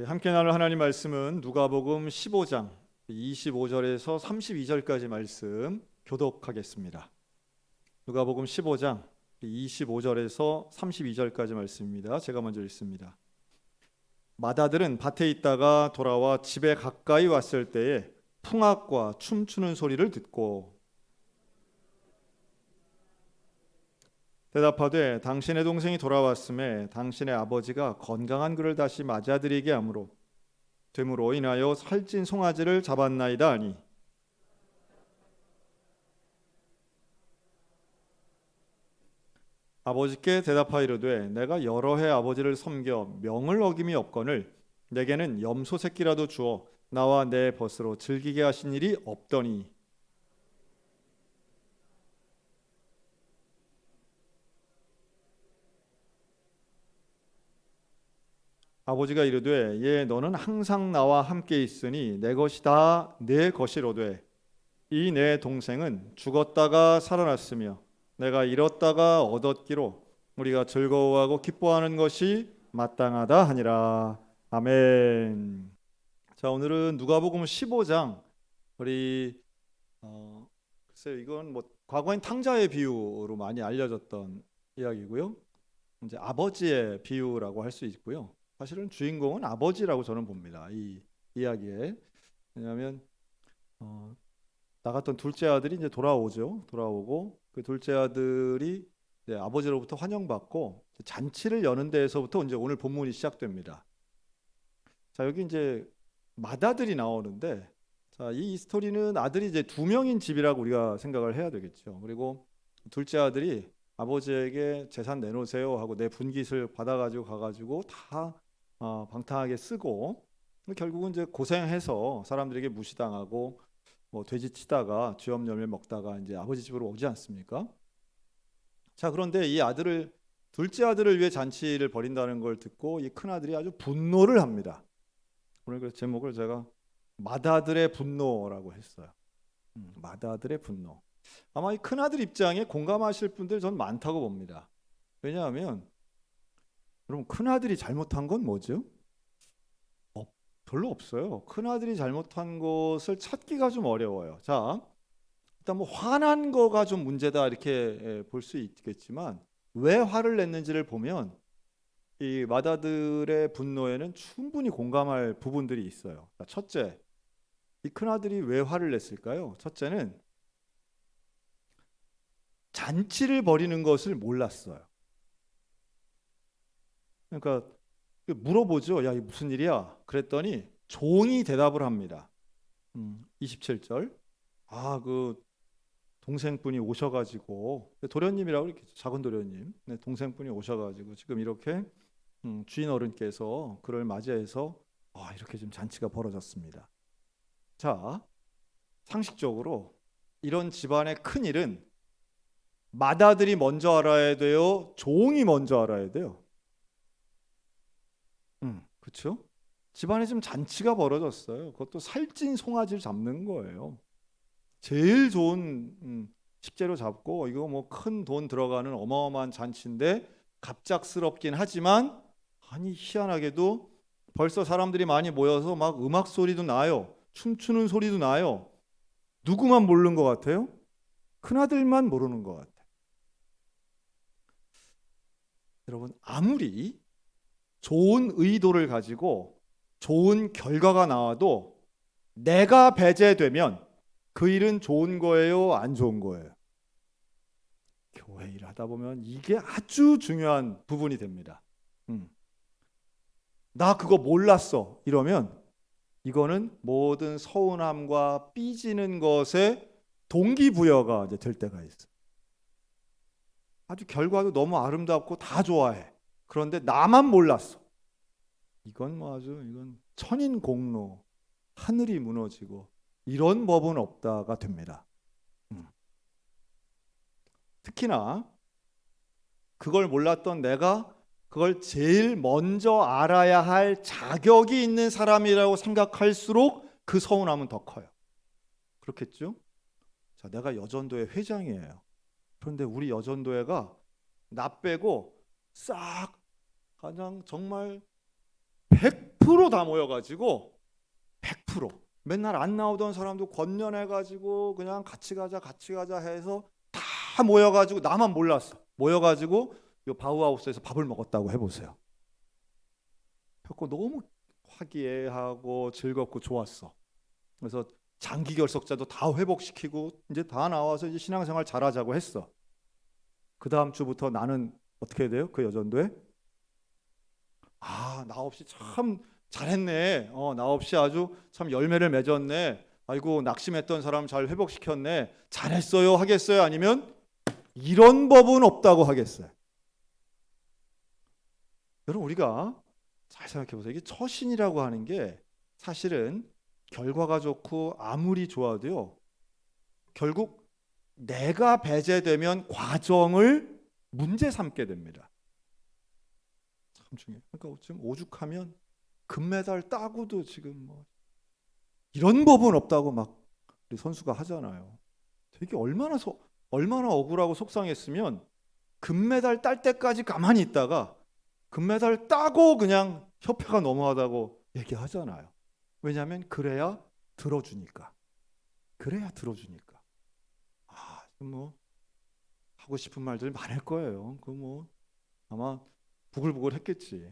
함께 나눌 하나님 말씀은 누가복음 15장 25절에서 32절까지 말씀 교독하겠습니다. 누가복음 15장 25절에서 32절까지 말씀입니다. 제가 먼저 읽습니다. 마다들은 밭에 있다가 돌아와 집에 가까이 왔을 때에 풍악과 춤추는 소리를 듣고 대답하되 당신의 동생이 돌아왔음에 당신의 아버지가 건강한 그를 다시 맞아들이게 함으로 됨으로 인하여 살찐 송아지를 잡았나이다 하니 아버지께 대답하이르되 내가 여러 해 아버지를 섬겨 명을 어김이 없거늘 내게는 염소 새끼라도 주어 나와 내 벗으로 즐기게 하신 일이 없더니 아버지가 이르되 예 너는 항상 나와 함께 있으니 내 것이 다 내 것이로되 이 내 동생은 죽었다가 살아났으며 내가 잃었다가 얻었기로 우리가 즐거워하고 기뻐하는 것이 마땅하다 하니라. 아멘. 자, 오늘은 누가복음 15장 우리 글쎄요, 이건 뭐 과거엔 탕자의 비유로 많이 알려졌던 이야기고요. 이제 아버지의 비유라고 할 수 있고요. 사실은 주인공은 아버지라고 저는 봅니다. 이 이야기에. 왜냐하면 나갔던 둘째 아들이 이제 돌아오고 그 둘째 아들이 이제 아버지로부터 환영받고 잔치를 여는 데에서부터 이제 오늘 본문이 시작됩니다. 자, 여기 이제 맏아들이 나오는데, 자, 이 스토리는 아들이 이제 두 명인 집이라고 우리가 생각을 해야 되겠죠. 그리고 둘째 아들이 아버지에게 재산 내놓으세요 하고 내 분깃을 받아가지고 가가지고 다 방탕하게 쓰고 결국은 이제 고생해서 사람들에게 무시당하고 뭐 돼지 치다가 쥐염 열매 먹다가 이제 아버지 집으로 오지 않습니까? 자, 그런데 이 아들을 둘째 아들을 위해 잔치를 벌인다는 걸 듣고 이 큰 아들이 아주 분노를 합니다. 오늘 그 제목을 제가 맏아들의 분노라고 했어요. 맏아들의 분노. 아마 이 큰 아들 입장에 공감하실 분들 전 많다고 봅니다. 왜냐하면 여러분 큰 아들이 잘못한 건 뭐죠? 별로 없어요. 큰 아들이 잘못한 것을 찾기가 좀 어려워요. 자, 일단 뭐 화난 거가 좀 문제다 이렇게 볼 수 있겠지만 왜 화를 냈는지를 보면 이 맏아들의 분노에는 충분히 공감할 부분들이 있어요. 자, 첫째, 이 큰 아들이 왜 화를 냈을까요? 첫째는 잔치를 벌이는 것을 몰랐어요. 그러니까 물어보죠. 야, 이게 무슨 일이야? 그랬더니 종이 대답을 합니다. 27절. 그 동생분이 오셔가지고 도련님이라고 이렇게 작은 도련님, 동생분이 오셔가지고 지금 이렇게 주인 어른께서 그를 맞이해서 이렇게 좀 잔치가 벌어졌습니다. 자, 상식적으로 이런 집안의 큰 일은 맏아들이 먼저 알아야 돼요? 종이 먼저 알아야 돼요? 그렇죠? 집안에 좀 잔치가 벌어졌어요. 그것도 살찐 송아지를 잡는 거예요. 제일 좋은 식재료 잡고 이거 뭐 큰 돈 들어가는 어마어마한 잔치인데 갑작스럽긴 하지만 아니 희한하게도 벌써 사람들이 많이 모여서 막 음악 소리도 나요. 춤추는 소리도 나요. 누구만 모르는 것 같아요? 큰아들만 모르는 것 같아요. 여러분 아무리 좋은 의도를 가지고 좋은 결과가 나와도 내가 배제되면 그 일은 좋은 거예요? 안 좋은 거예요? 교회 일 하다 보면 이게 아주 중요한 부분이 됩니다. 나 그거 몰랐어 이러면 이거는 모든 서운함과 삐지는 것에 동기부여가 이제 될 때가 있어요. 아주 결과도 너무 아름답고 다 좋아해. 그런데 나만 몰랐어. 이건 천인공로, 하늘이 무너지고 이런 법은 없다가 됩니다. 특히나 그걸 몰랐던 내가 그걸 제일 먼저 알아야 할 자격이 있는 사람이라고 생각할수록 그 서운함은 더 커요. 그렇겠죠? 자, 내가 여전도회 회장이에요. 그런데 우리 여전도회가 나 빼고 싹 가장 정말 100% 다 모여가지고 100% 맨날 안 나오던 사람도 권면해가지고 그냥 같이 가자 해서 다 모여가지고, 나만 몰랐어, 모여가지고 요 바우하우스에서 밥을 먹었다고 해보세요. 그래서 너무 화기애애하고 즐겁고 좋았어. 그래서 장기 결석자도 다 회복시키고 이제 다 나와서 이제 신앙생활 잘하자고 했어. 그 다음 주부터 나는 어떻게 돼요? 그 여전도에 나 없이 참 잘했네. 나 없이 아주 참 열매를 맺었네. 아이고, 낙심했던 사람 잘 회복시켰네. 잘했어요 하겠어요? 아니면 이런 법은 없다고 하겠어요? 여러분, 우리가 잘 생각해 보세요. 이게 처신이라고 하는 게 사실은 결과가 좋고 아무리 좋아도요, 결국 내가 배제되면 과정을 문제 삼게 됩니다. 참 중요해요. 그러니까 지금 오죽하면 금메달 따고도 지금 뭐 이런 법은 없다고 막 우리 선수가 하잖아요. 되게 얼마나 억울하고 속상했으면 금메달 딸 때까지 가만히 있다가 금메달 따고 그냥 협회가 너무하다고 얘기하잖아요. 왜냐하면 그래야 들어주니까. 뭐 하고 싶은 말들 많을 거예요. 그 뭐 아마 부글부글 했겠지.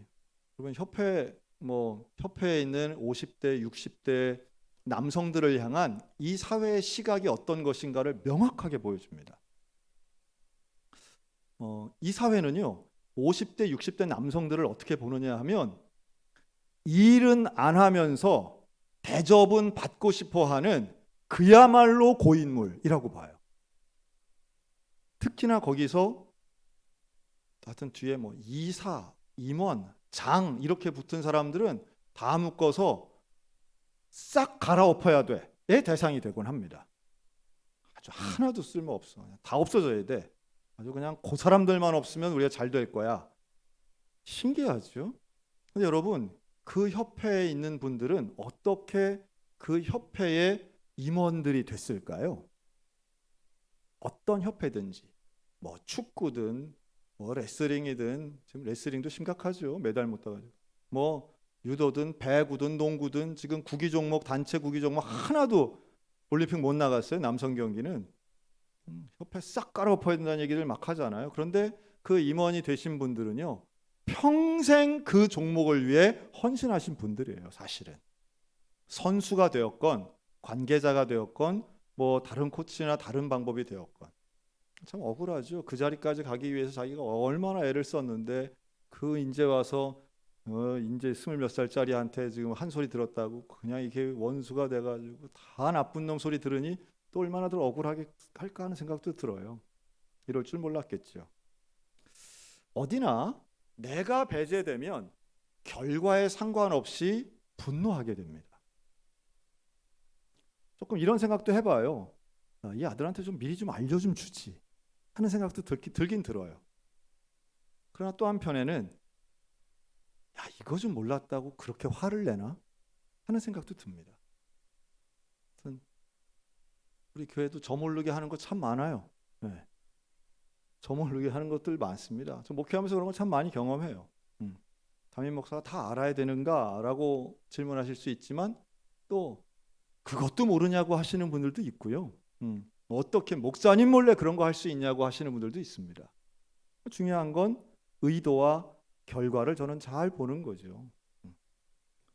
그러면 협회에 있는 50대, 60대 남성들을 향한 이 사회의 시각이 어떤 것인가를 명확하게 보여줍니다. 이 사회는요, 50대, 60대 남성들을 어떻게 보느냐 하면 일은 안 하면서 대접은 받고 싶어 하는 그야말로 고인물이라고 봐요. 특히나 거기서 하여튼 뒤에 뭐 이사, 임원, 장 이렇게 붙은 사람들은 다 묶어서 싹 갈아엎어야 돼의 대상이 되곤 합니다. 아주 하나도 쓸모없어. 다 없어져야 돼. 아주 그냥 그 사람들만 없으면 우리가 잘 될 거야. 신기하죠? 근데 여러분, 그 협회에 있는 분들은 어떻게 그 협회의 임원들이 됐을까요? 어떤 협회든지, 뭐 축구든 뭐 레슬링이든, 지금 레슬링도 심각하죠. 메달 못 따가지고. 뭐 유도든 배구든 농구든 지금 구기 종목, 단체 구기 종목 하나도 올림픽 못 나갔어요. 남성 경기는. 협회 싹 갈아엎어야 된다는 얘기를 막 하잖아요. 그런데 그 임원이 되신 분들은요, 평생 그 종목을 위해 헌신하신 분들이에요. 사실은 선수가 되었건 관계자가 되었건 뭐 다른 코치나 다른 방법이 되었건 참 억울하죠. 그 자리까지 가기 위해서 자기가 얼마나 애를 썼는데 그 이제 와서 이제 20몇 살짜리한테 지금 한 소리 들었다고 그냥 이게 원수가 돼가지고 다 나쁜 놈 소리 들으니 또 얼마나 더 억울하게 할까 하는 생각도 들어요. 이럴 줄 몰랐겠죠. 어디나 내가 배제되면 결과에 상관없이 분노하게 됩니다. 조금 이런 생각도 해봐요. 이 아들한테 좀 미리 좀 알려좀 주지 하는 생각도 들긴 들어요. 그러나 또 한편에는 이거 좀 몰랐다고 그렇게 화를 내나 하는 생각도 듭니다. 우리 교회도 저 모르게 하는 거 참 많아요. 네. 저 모르게 하는 것들 많습니다. 저 목회하면서 그런 거 참 많이 경험해요. 담임 목사가 다 알아야 되는가라고 질문하실 수 있지만 또 그것도 모르냐고 하시는 분들도 있고요. 어떻게 목사님 몰래 그런 거 할 수 있냐고 하시는 분들도 있습니다. 중요한 건 의도와 결과를 저는 잘 보는 거죠.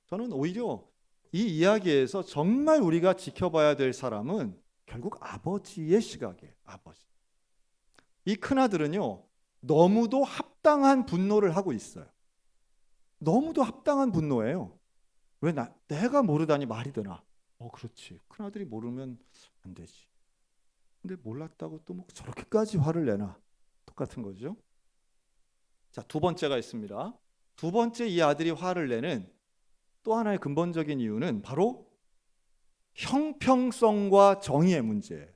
저는 오히려 이 이야기에서 정말 우리가 지켜봐야 될 사람은 결국 아버지의 시각이에요. 아버지. 이 큰아들은요, 너무도 합당한 분노를 하고 있어요. 너무도 합당한 분노예요. 왜 내가 모르다니 말이 되나? 그렇지. 큰아들이 모르면 안 되지. 근데 몰랐다고 또 뭐 저렇게까지 화를 내나? 똑같은 거죠. 자, 두 번째가 있습니다. 두 번째 이 아들이 화를 내는 또 하나의 근본적인 이유는 바로 형평성과 정의의 문제예요.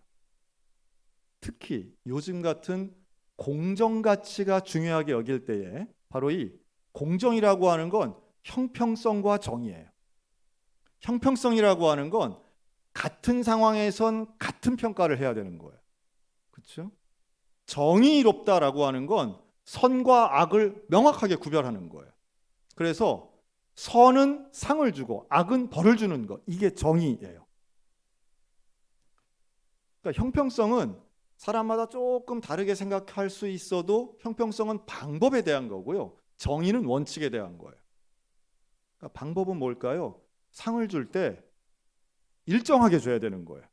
특히 요즘 같은 공정가치가 중요하게 여길 때에 바로 이 공정이라고 하는 건 형평성과 정의예요. 형평성이라고 하는 건 같은 상황에선 같은 평가를 해야 되는 거예요. 그렇죠? 정의롭다라고 하는 건 선과 악을 명확하게 구별하는 거예요. 그래서 선은 상을 주고 악은 벌을 주는 것. 이게 정의예요. 그러니까 형평성은 사람마다 조금 다르게 생각할 수 있어도 형평성은 방법에 대한 거고요. 정의는 원칙에 대한 거예요. 그러니까 방법은 뭘까요? 상을 줄 때 일정하게 줘야 되는 거예요.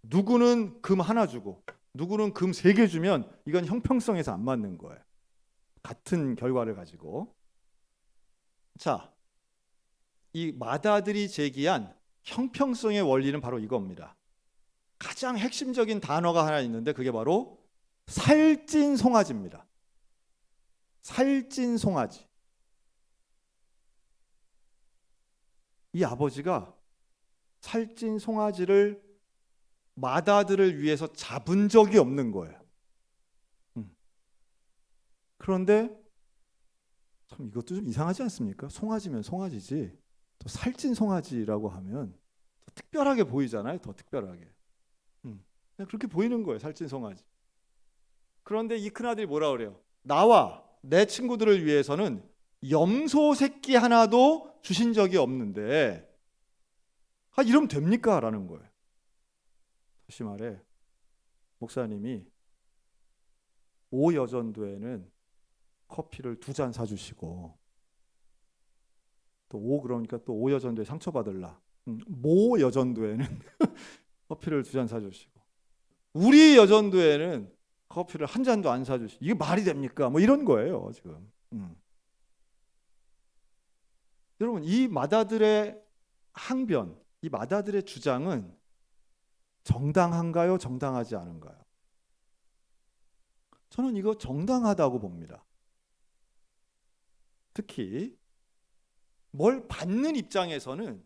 누구는 금 하나 주고 누구는 금 3개 주면 이건 형평성에서 안 맞는 거예요. 같은 결과를 가지고. 자, 이 마다들이 제기한 형평성의 원리는 바로 이겁니다. 가장 핵심적인 단어가 하나 있는데 그게 바로 살찐송아지입니다. 살찐송아지. 이 아버지가 살찐송아지를 마다들을 위해서 잡은 적이 없는 거예요. 그런데 참 이것도 좀 이상하지 않습니까? 송아지면 송아지지 또 살찐 송아지라고 하면 더 특별하게 보이잖아요. 더 특별하게. 그냥 그렇게 보이는 거예요. 살찐 송아지. 그런데 이 큰아들이 뭐라 그래요? 나와 내 친구들을 위해서는 염소 새끼 하나도 주신 적이 없는데 이러면 됩니까? 라는 거예요. 다시 말해 목사님이 오여전도에는 커피를 2잔 사주시고 또 그러니까 또 오여전도에 상처받을라. 모여전도에는 커피를 2잔 사주시고 우리 여전도에는 커피를 1잔도 안 사주시고 이게 말이 됩니까? 뭐 이런 거예요 지금. 여러분 이 마다들의 항변, 이 마다들의 주장은 정당한가요? 정당하지 않은가요? 저는 이거 정당하다고 봅니다. 특히 뭘 받는 입장에서는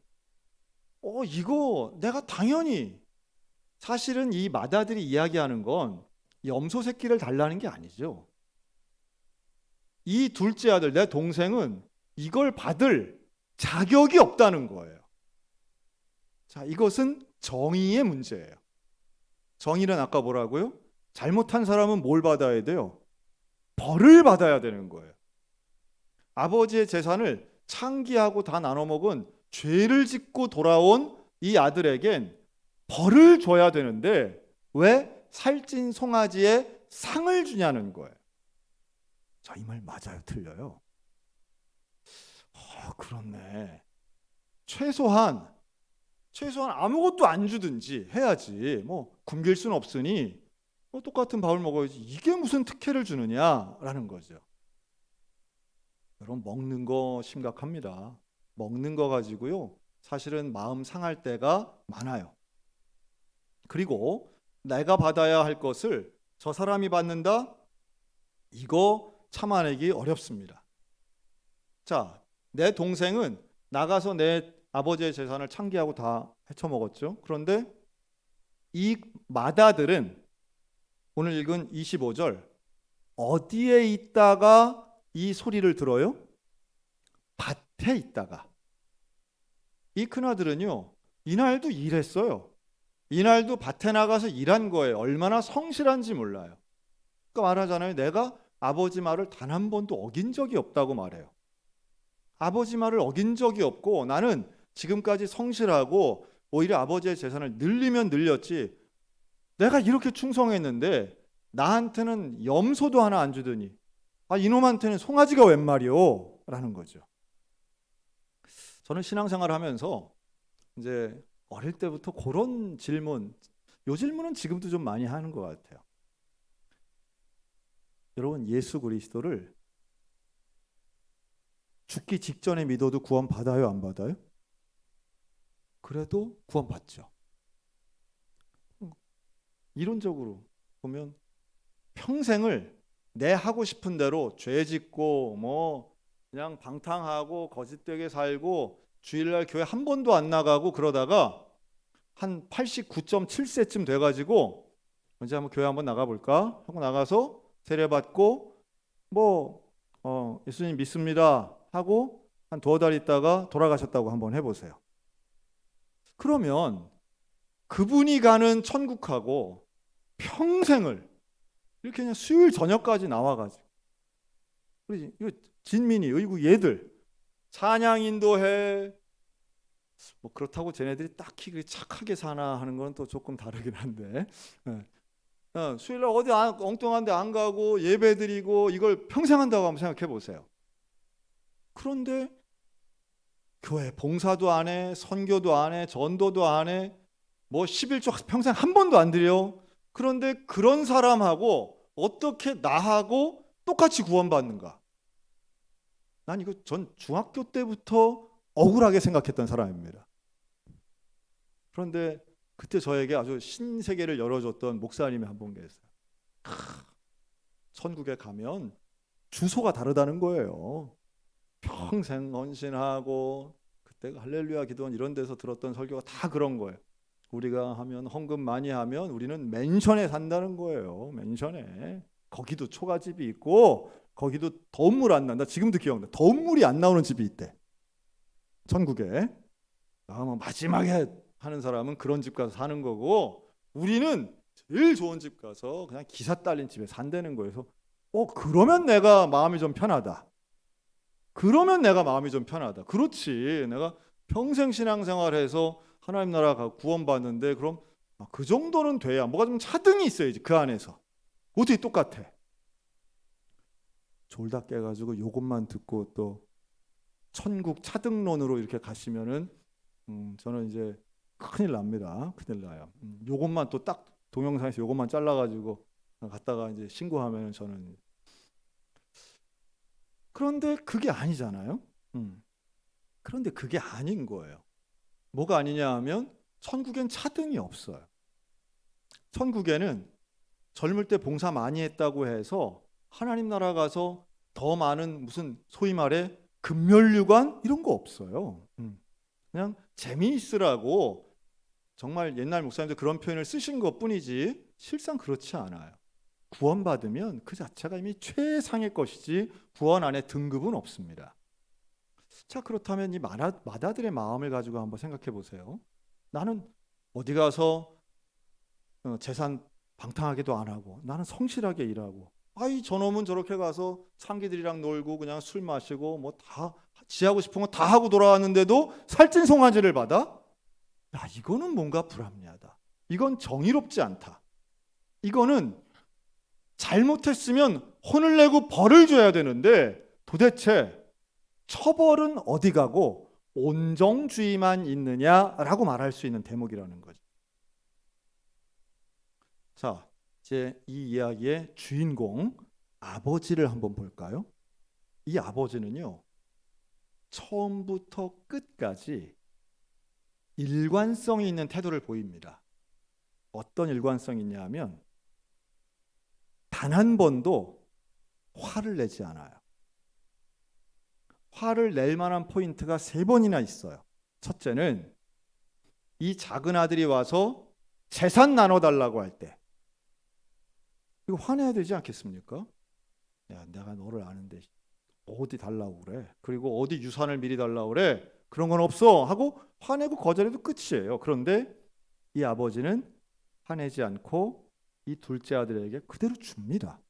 이거 내가 당연히 사실은 이 마다들이 이야기하는 건 염소 새끼를 달라는 게 아니죠. 이 둘째 아들, 내 동생은 이걸 받을 자격이 없다는 거예요. 자, 이것은 정의의 문제예요. 정의는 아까 뭐라고요? 잘못한 사람은 뭘 받아야 돼요? 벌을 받아야 되는 거예요. 아버지의 재산을 창기하고 다 나눠 먹은 죄를 짓고 돌아온 이 아들에겐 벌을 줘야 되는데 왜 살찐 송아지에 상을 주냐는 거예요. 자, 이 말 맞아요? 틀려요? 그렇네. 최소한 아무것도 안 주든지 해야지. 뭐 굶길 수는 없으니 똑같은 밥을 먹어야지. 이게 무슨 특혜를 주느냐라는 거죠. 여러분 먹는 거 심각합니다. 먹는 거 가지고요. 사실은 마음 상할 때가 많아요. 그리고 내가 받아야 할 것을 저 사람이 받는다? 이거 참아내기 어렵습니다. 자, 내 동생은 나가서 내 아버지의 재산을 창기하고 다 헤쳐먹었죠. 그런데 이 마다들은 오늘 읽은 25절 어디에 있다가 이 소리를 들어요? 밭에 있다가. 이 큰아들은요 이날도 일했어요. 이날도 밭에 나가서 일한 거예요. 얼마나 성실한지 몰라요. 그러니까 말하잖아요. 내가 아버지 말을 단 한 번도 어긴 적이 없다고 말해요. 아버지 말을 어긴 적이 없고 나는 지금까지 성실하고 오히려 아버지의 재산을 늘리면 늘렸지 내가 이렇게 충성했는데 나한테는 염소도 하나 안 주더니 이놈한테는 송아지가 웬 말이오? 라는 거죠. 저는 신앙생활을 하면서 이제 어릴 때부터 그런 질문, 요 질문은 지금도 좀 많이 하는 것 같아요. 여러분 예수 그리스도를 죽기 직전에 믿어도 구원 받아요? 안 받아요? 그래도 구원 받죠. 이론적으로 보면 평생을 내 하고 싶은 대로 죄 짓고 뭐 그냥 방탕하고 거짓되게 살고 주일날 교회 한 번도 안 나가고 그러다가 한 89.7세쯤 돼가지고 이제 한번 교회 한번 나가볼까 하고 나가서 세례받고 예수님 믿습니다 하고 한 2달 있다가 돌아가셨다고 한번 해보세요. 그러면 그분이 가는 천국하고 평생을 이렇게 그냥 수요일 저녁까지 나와가지고 우리 진민이, 의구 얘들 찬양 인도해. 뭐 그렇다고 쟤네들이 딱히 그렇게 착하게 사나 하는 건 또 조금 다르긴 한데, 수요일날 어디 엉뚱한 데 안 가고 예배 드리고 이걸 평생 한다고 한번 생각해 보세요. 그런데 교회 봉사도 안 해, 선교도 안 해, 전도도 안 해, 뭐 11조 평생 한 번도 안 드려. 그런데 그런 사람하고 어떻게 나하고 똑같이 구원받는가? 난 이거 전 중학교 때부터 억울하게 생각했던 사람입니다. 그런데 그때 저에게 아주 신세계를 열어줬던 목사님이 한 분 계세요. 천국에 가면 주소가 다르다는 거예요. 평생 헌신하고, 그때 할렐루야 기도원 이런 데서 들었던 설교가 다 그런 거예요. 우리가 하면 헌금 많이 하면 우리는 맨션에 산다는 거예요. 맨션에. 거기도 초가집이 있고 거기도 더운물 안 난다. 지금도 기억나. 더운물이 안 나오는 집이 있대. 천국에. 아마 마지막에 하는 사람은 그런 집 가서 사는 거고, 우리는 제일 좋은 집 가서 그냥 기사 딸린 집에 산다는 거예요. 그러면 내가 마음이 좀 편하다. 그렇지. 내가 평생 신앙생활해서 하나님 나라 가 구원받는데 그럼 그 정도는 돼야 뭐가 좀 차등이 있어야지 그 안에서. 어떻게 똑같아? 졸다 깨가지고 요것만 듣고 또 천국 차등론으로 이렇게 가시면은 저는 이제 큰일 납니다. 큰일 나요. 요것만 또 딱 동영상에서 요것만 잘라가지고 갔다가 이제 신고하면 저는. 그런데 그게 아니잖아요. 그런데 그게 아닌 거예요. 뭐가 아니냐 하면 천국엔 차등이 없어요. 천국에는 젊을 때 봉사 많이 했다고 해서 하나님 나라 가서 더 많은 무슨 소위 말해 금멸류관 이런 거 없어요. 그냥 재미있으라고 정말 옛날 목사님들 그런 표현을 쓰신 것 뿐이지 실상 그렇지 않아요. 구원받으면 그 자체가 이미 최상의 것이지 구원 안에 등급은 없습니다. 자, 그렇다면 이 마다들의 마음을 가지고 한번 생각해 보세요. 나는 어디 가서 재산 방탕하게도 안 하고 나는 성실하게 일하고, 아이 저놈은 저렇게 가서 상기들이랑 놀고 그냥 술 마시고 뭐 다 지하고 싶은 거 다 하고 돌아왔는데도 살찐송아지를 받아? 야, 이거는 뭔가 불합리하다. 이건 정의롭지 않다. 이거는 잘못했으면 혼을 내고 벌을 줘야 되는데 도대체 처벌은 어디 가고 온정주의만 있느냐라고 말할 수 있는 대목이라는 거죠. 자, 이제 이 이야기의 주인공 아버지를 한번 볼까요? 이 아버지는요, 처음부터 끝까지 일관성이 있는 태도를 보입니다. 어떤 일관성이 있냐 하면 단 한 번도 화를 내지 않아요. 화를 낼 만한 포인트가 3번이나 있어요. 첫째는 이 작은 아들이 와서 재산 나눠달라고 할 때, 이거 화내야 되지 않겠습니까? 야, 내가 너를 아는데 어디 달라고 그래? 그리고 어디 유산을 미리 달라고 그래? 그런 건 없어 하고 화내고 거절해도 끝이에요. 그런데 이 아버지는 화내지 않고 이 둘째 아들에게 그대로 줍니다.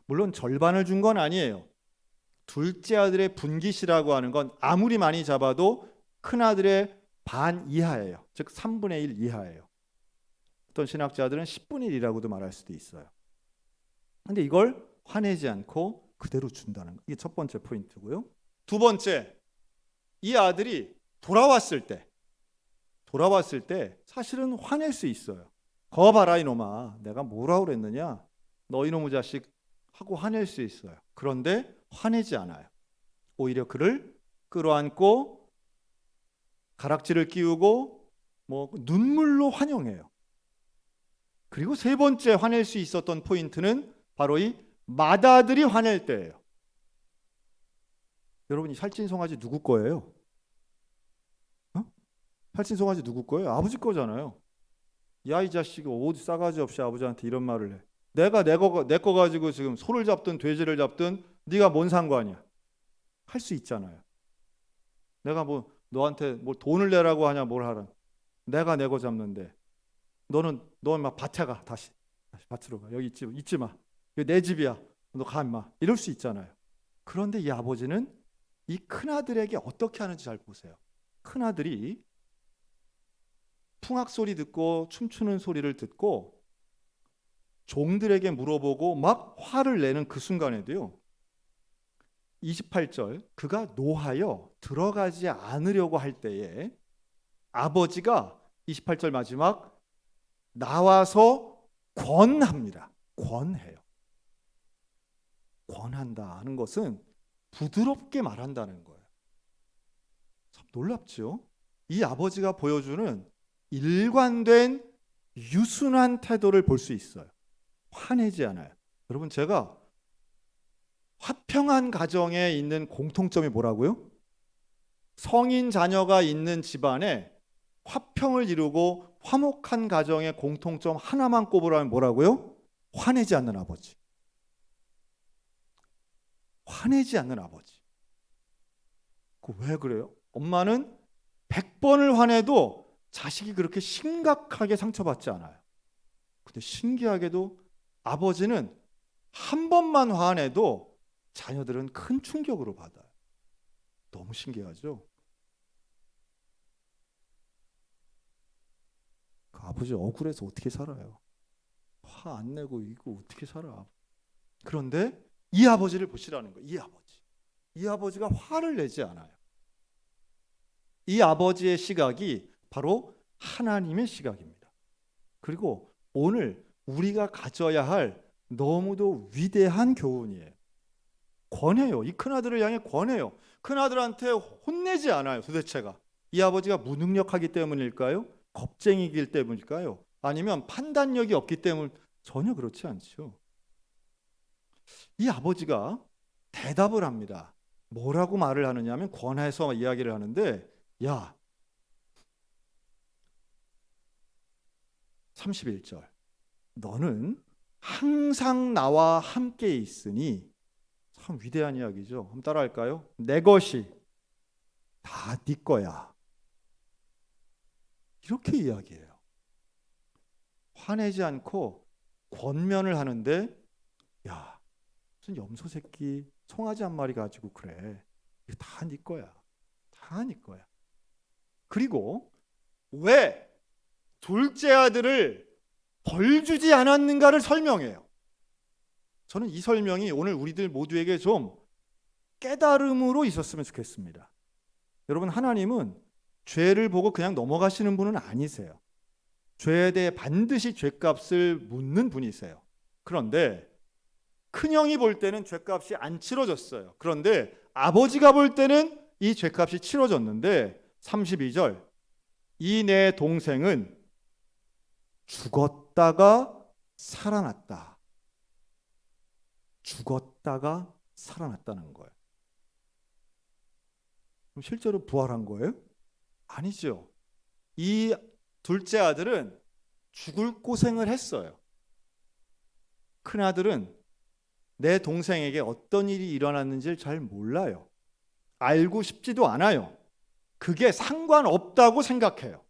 물론 절반을 준 건 아니에요. 둘째 아들의 분깃이라고 하는 건 아무리 많이 잡아도 큰 아들의 반 이하예요. 즉 3분의 1 이하예요. 어떤 신학자들은 10분의 1이라고도 말할 수도 있어요. 근데 이걸 화내지 않고 그대로 준다는 거. 이게 첫 번째 포인트고요. 두 번째, 이 아들이 돌아왔을 때 사실은 화낼 수 있어요. 거 봐라 이놈아, 내가 뭐라고 그랬느냐, 너 이놈의 자식 하고 화낼 수 있어요. 그런데 화내지 않아요. 오히려 그를 끌어안고 가락지를 끼우고 뭐 눈물로 환영해요. 그리고 세 번째 화낼 수 있었던 포인트는 바로 이 맏아들이 화낼 때예요. 여러분, 이 살찐송아지 누구 거예요? 살찐송아지 누구 거예요? 아버지 거잖아요. 야, 이 자식이 어디 싸가지 없이 아버지한테 이런 말을 해. 내가 내 거 가지고 지금 소를 잡든 돼지를 잡든 네가 뭔 상관이야? 할 수 있잖아요. 내가 뭐 너한테 뭘 돈을 내라고 하냐, 뭘 하라. 내가 내 거 잡는데 너는 막 밭에 가. 다시 밭으로 가. 여기 있지 마. 여기 내 집이야. 너 가 임마. 이럴 수 있잖아요. 그런데 이 아버지는 이 큰아들에게 어떻게 하는지 잘 보세요. 큰아들이 풍악 소리 듣고 춤추는 소리를 듣고 종들에게 물어보고 막 화를 내는 그 순간에도요. 28절, 그가 노하여 들어가지 않으려고 할 때에 아버지가 28절 마지막 나와서 권합니다. 권해요. 권한다 하는 것은 부드럽게 말한다는 거예요. 참 놀랍죠? 이 아버지가 보여주는 일관된 유순한 태도를 볼 수 있어요. 화내지 않아요. 여러분, 제가 화평한 가정에 있는 공통점이 뭐라고요? 성인 자녀가 있는 집안에 화평을 이루고 화목한 가정의 공통점 하나만 꼽으라면 뭐라고요? 화내지 않는 아버지. 화내지 않는 아버지. 왜 그래요? 엄마는 100번을 화내도 자식이 그렇게 심각하게 상처받지 않아요. 근데 신기하게도 아버지는 한 번만 화내도 자녀들은 큰 충격으로 받아요. 너무 신기하죠? 그 아버지 억울해서 어떻게 살아요? 화 안 내고 이거 어떻게 살아? 그런데 이 아버지를 보시라는 거예요. 이 아버지. 이 아버지가 화를 내지 않아요. 이 아버지의 시각이 바로 하나님의 시각입니다. 그리고 오늘 우리가 가져야 할 너무도 위대한 교훈이에요. 권해요. 이 큰아들을 향해 권해요. 큰아들한테 혼내지 않아요. 도대체가. 이 아버지가 무능력하기 때문일까요? 겁쟁이길 때문일까요? 아니면 판단력이 없기 때문? 전혀 그렇지 않죠. 이 아버지가 대답을 합니다. 뭐라고 말을 하느냐 하면 권해서 이야기를 하는데, 야, 31절, 너는 항상 나와 함께 있으니, 참 위대한 이야기죠. 한번 따라할까요? 내 것이 다 네 거야. 이렇게 이야기해요. 화내지 않고 권면을 하는데, 야, 무슨 염소 새끼 송아지 한 마리 가지고 그래. 이거 다 네 거야. 다 네 거야. 그리고 왜 둘째 아들을 벌 주지 않았는가를 설명해요. 저는 이 설명이 오늘 우리들 모두에게 좀 깨달음으로 있었으면 좋겠습니다. 여러분, 하나님은 죄를 보고 그냥 넘어가시는 분은 아니세요. 죄에 대해 반드시 죄값을 묻는 분이세요. 그런데 큰형이 볼 때는 죄값이 안 치러졌어요. 그런데 아버지가 볼 때는 이 죄값이 치러졌는데 32절, 이 내 동생은 죽었다가 살아났다. 죽었다가 살아났다는 거예요. 그럼 실제로 부활한 거예요? 아니죠. 이 둘째 아들은 죽을 고생을 했어요. 큰 아들은 내 동생에게 어떤 일이 일어났는지를 잘 몰라요. 알고 싶지도 않아요. 그게 상관없다고 생각해요.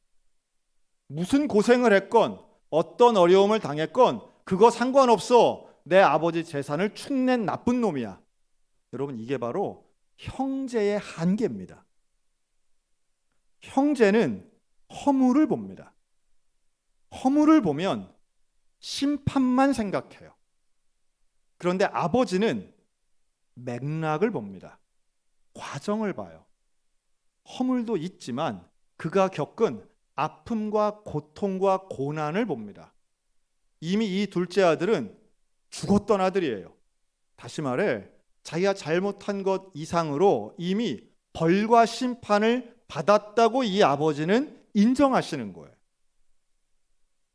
무슨 고생을 했건 어떤 어려움을 당했건 그거 상관없어. 내 아버지 재산을 축낸 나쁜 놈이야. 여러분, 이게 바로 형제의 한계입니다. 형제는 허물을 봅니다. 허물을 보면 심판만 생각해요. 그런데 아버지는 맥락을 봅니다. 과정을 봐요. 허물도 있지만 그가 겪은 아픔과 고통과 고난을 봅니다. 이미 이 둘째 아들은 죽었던 아들이에요. 다시 말해 자기가 잘못한 것 이상으로 이미 벌과 심판을 받았다고 이 아버지는 인정하시는 거예요.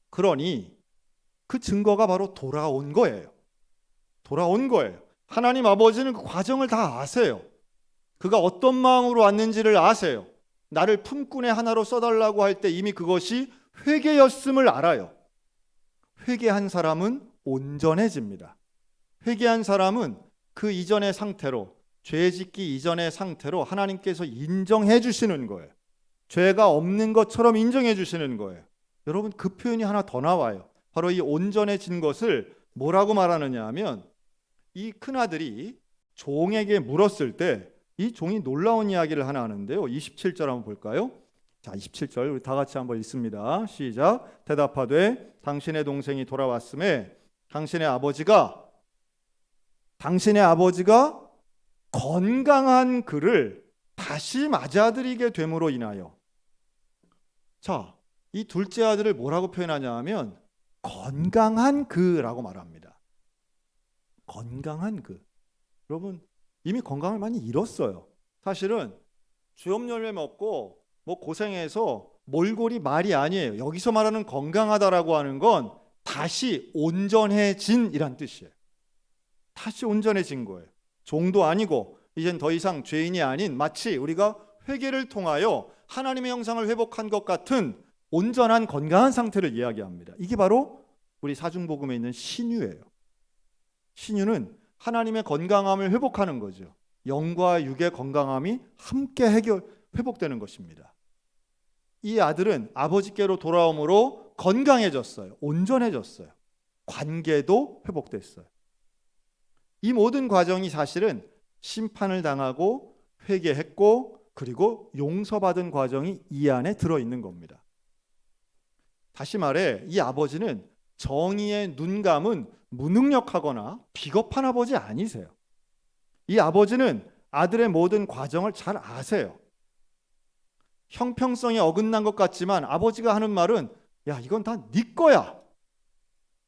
그러니 그 증거가 바로 돌아온 거예요. 돌아온 거예요. 하나님 아버지는 그 과정을 다 아세요. 그가 어떤 마음으로 왔는지를 아세요. 나를 품꾼의 하나로 써달라고 할 때 이미 그것이 회개였음을 알아요. 회개한 사람은 온전해집니다. 회개한 사람은 그 이전의 상태로, 죄 짓기 이전의 상태로 하나님께서 인정해 주시는 거예요. 죄가 없는 것처럼 인정해 주시는 거예요. 여러분, 그 표현이 하나 더 나와요. 바로 이 온전해진 것을 뭐라고 말하느냐 하면, 이 큰아들이 종에게 물었을 때 이 종이 놀라운 이야기를 하나 하는데요. 27절 한번 볼까요? 자, 27절 우리 다 같이 한번 읽습니다. 시작. 대답하되 당신의 동생이 돌아왔음에 당신의 아버지가 건강한 그를 다시 맞아들이게 됨으로 인하여. 자, 이 둘째 아들을 뭐라고 표현하냐 하면 건강한 그라고 말합니다. 건강한 그. 여러분 이미 건강을 많이 잃었어요. 사실은 주염 열매 먹고 뭐 고생해서 몰골이 말이 아니에요. 여기서 말하는 건강하다라고 하는 건 다시 온전해진이란 뜻이에요. 다시 온전해진 거예요. 종도 아니고 이젠 더 이상 죄인이 아닌 마치 우리가 회개를 통하여 하나님의 형상을 회복한 것 같은 온전한 건강한 상태를 이야기합니다. 이게 바로 우리 사중복음에 있는 신유예요. 신유는 하나님의 건강함을 회복하는 거죠. 영과 육의 건강함이 함께 회복되는 것입니다. 이 아들은 아버지께로 돌아옴으로 건강해졌어요. 온전해졌어요. 관계도 회복됐어요. 이 모든 과정이 사실은 심판을 당하고 회개했고 그리고 용서받은 과정이 이 안에 들어있는 겁니다. 다시 말해 이 아버지는 정의의 눈감은 무능력하거나 비겁한 아버지 아니세요. 이 아버지는 아들의 모든 과정을 잘 아세요. 형평성이 어긋난 것 같지만 아버지가 하는 말은 야 이건 다 네 거야.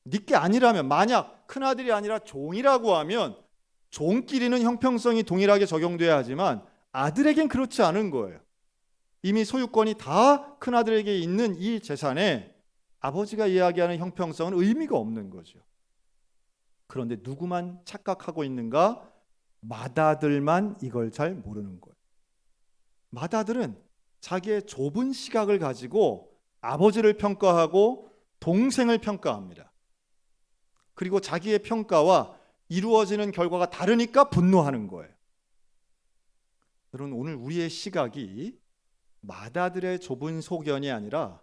네 게 아니라면 만약 큰아들이 아니라 종이라고 하면 종끼리는 형평성이 동일하게 적용돼야 하지만 아들에겐 그렇지 않은 거예요. 이미 소유권이 다 큰아들에게 있는 이 재산에 아버지가 이야기하는 형평성은 의미가 없는 거죠. 그런데 누구만 착각하고 있는가? 맏아들만 이걸 잘 모르는 거예요. 맏아들은 자기의 좁은 시각을 가지고 아버지를 평가하고 동생을 평가합니다. 그리고 자기의 평가와 이루어지는 결과가 다르니까 분노하는 거예요. 여러분 오늘 우리의 시각이 맏아들의 좁은 소견이 아니라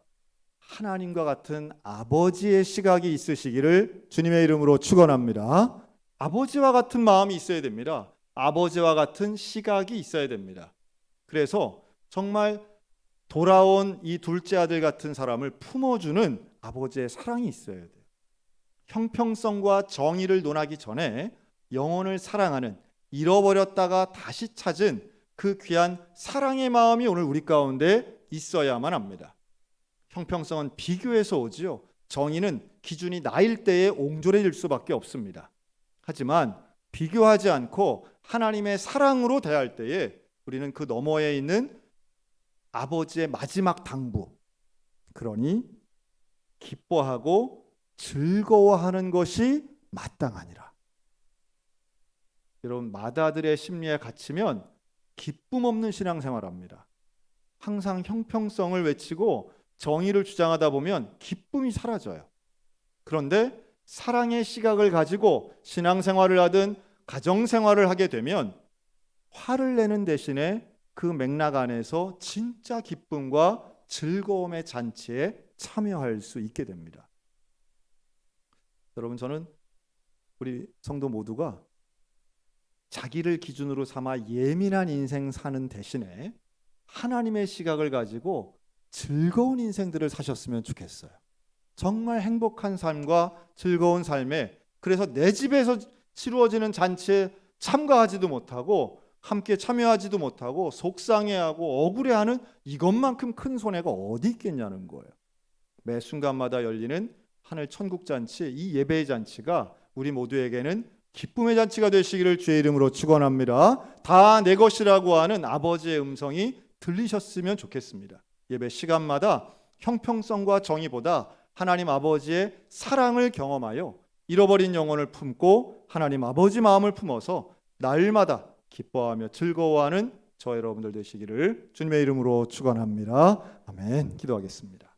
하나님과 같은 아버지의 시각이 있으시기를 주님의 이름으로 축원합니다. 아버지와 같은 마음이 있어야 됩니다. 아버지와 같은 시각이 있어야 됩니다. 그래서 정말 돌아온 이 둘째 아들 같은 사람을 품어주는 아버지의 사랑이 있어야 돼요. 형평성과 정의를 논하기 전에 영혼을 사랑하는 잃어버렸다가 다시 찾은 그 귀한 사랑의 마음이 오늘 우리 가운데 있어야만 합니다. 형평성은 비교에서 오지요. 정의는 기준이 나일 때에 옹졸해질 수밖에 없습니다. 하지만 비교하지 않고 하나님의 사랑으로 대할 때에 우리는 그 너머에 있는 아버지의 마지막 당부, 그러니 기뻐하고 즐거워하는 것이 마땅하니라. 여러분 맏아들의 심리에 갇히면 기쁨 없는 신앙생활합니다. 항상 형평성을 외치고 정의를 주장하다 보면 기쁨이 사라져요. 그런데 사랑의 시각을 가지고 신앙생활을 하든 가정생활을 하게 되면 화를 내는 대신에 그 맥락 안에서 진짜 기쁨과 즐거움의 잔치에 참여할 수 있게 됩니다. 여러분 저는 우리 성도 모두가 자기를 기준으로 삼아 예민한 인생 사는 대신에 하나님의 시각을 가지고 즐거운 인생들을 사셨으면 좋겠어요. 정말 행복한 삶과 즐거운 삶에, 그래서 내 집에서 치루어지는 잔치에 참가하지도 못하고 함께 참여하지도 못하고 속상해하고 억울해하는 이것만큼 큰 손해가 어디 있겠냐는 거예요. 매 순간마다 열리는 하늘 천국 잔치, 이 예배의 잔치가 우리 모두에게는 기쁨의 잔치가 되시기를 주의 이름으로 축원합니다. 다 내 것이라고 하는 아버지의 음성이 들리셨으면 좋겠습니다. 예배 시간마다 형평성과 정의보다 하나님 아버지의 사랑을 경험하여 잃어버린 영혼을 품고 하나님 아버지 마음을 품어서 날마다 기뻐하며 즐거워하는 저 여러분들 되시기를 주님의 이름으로 축원합니다. 아멘. 기도하겠습니다.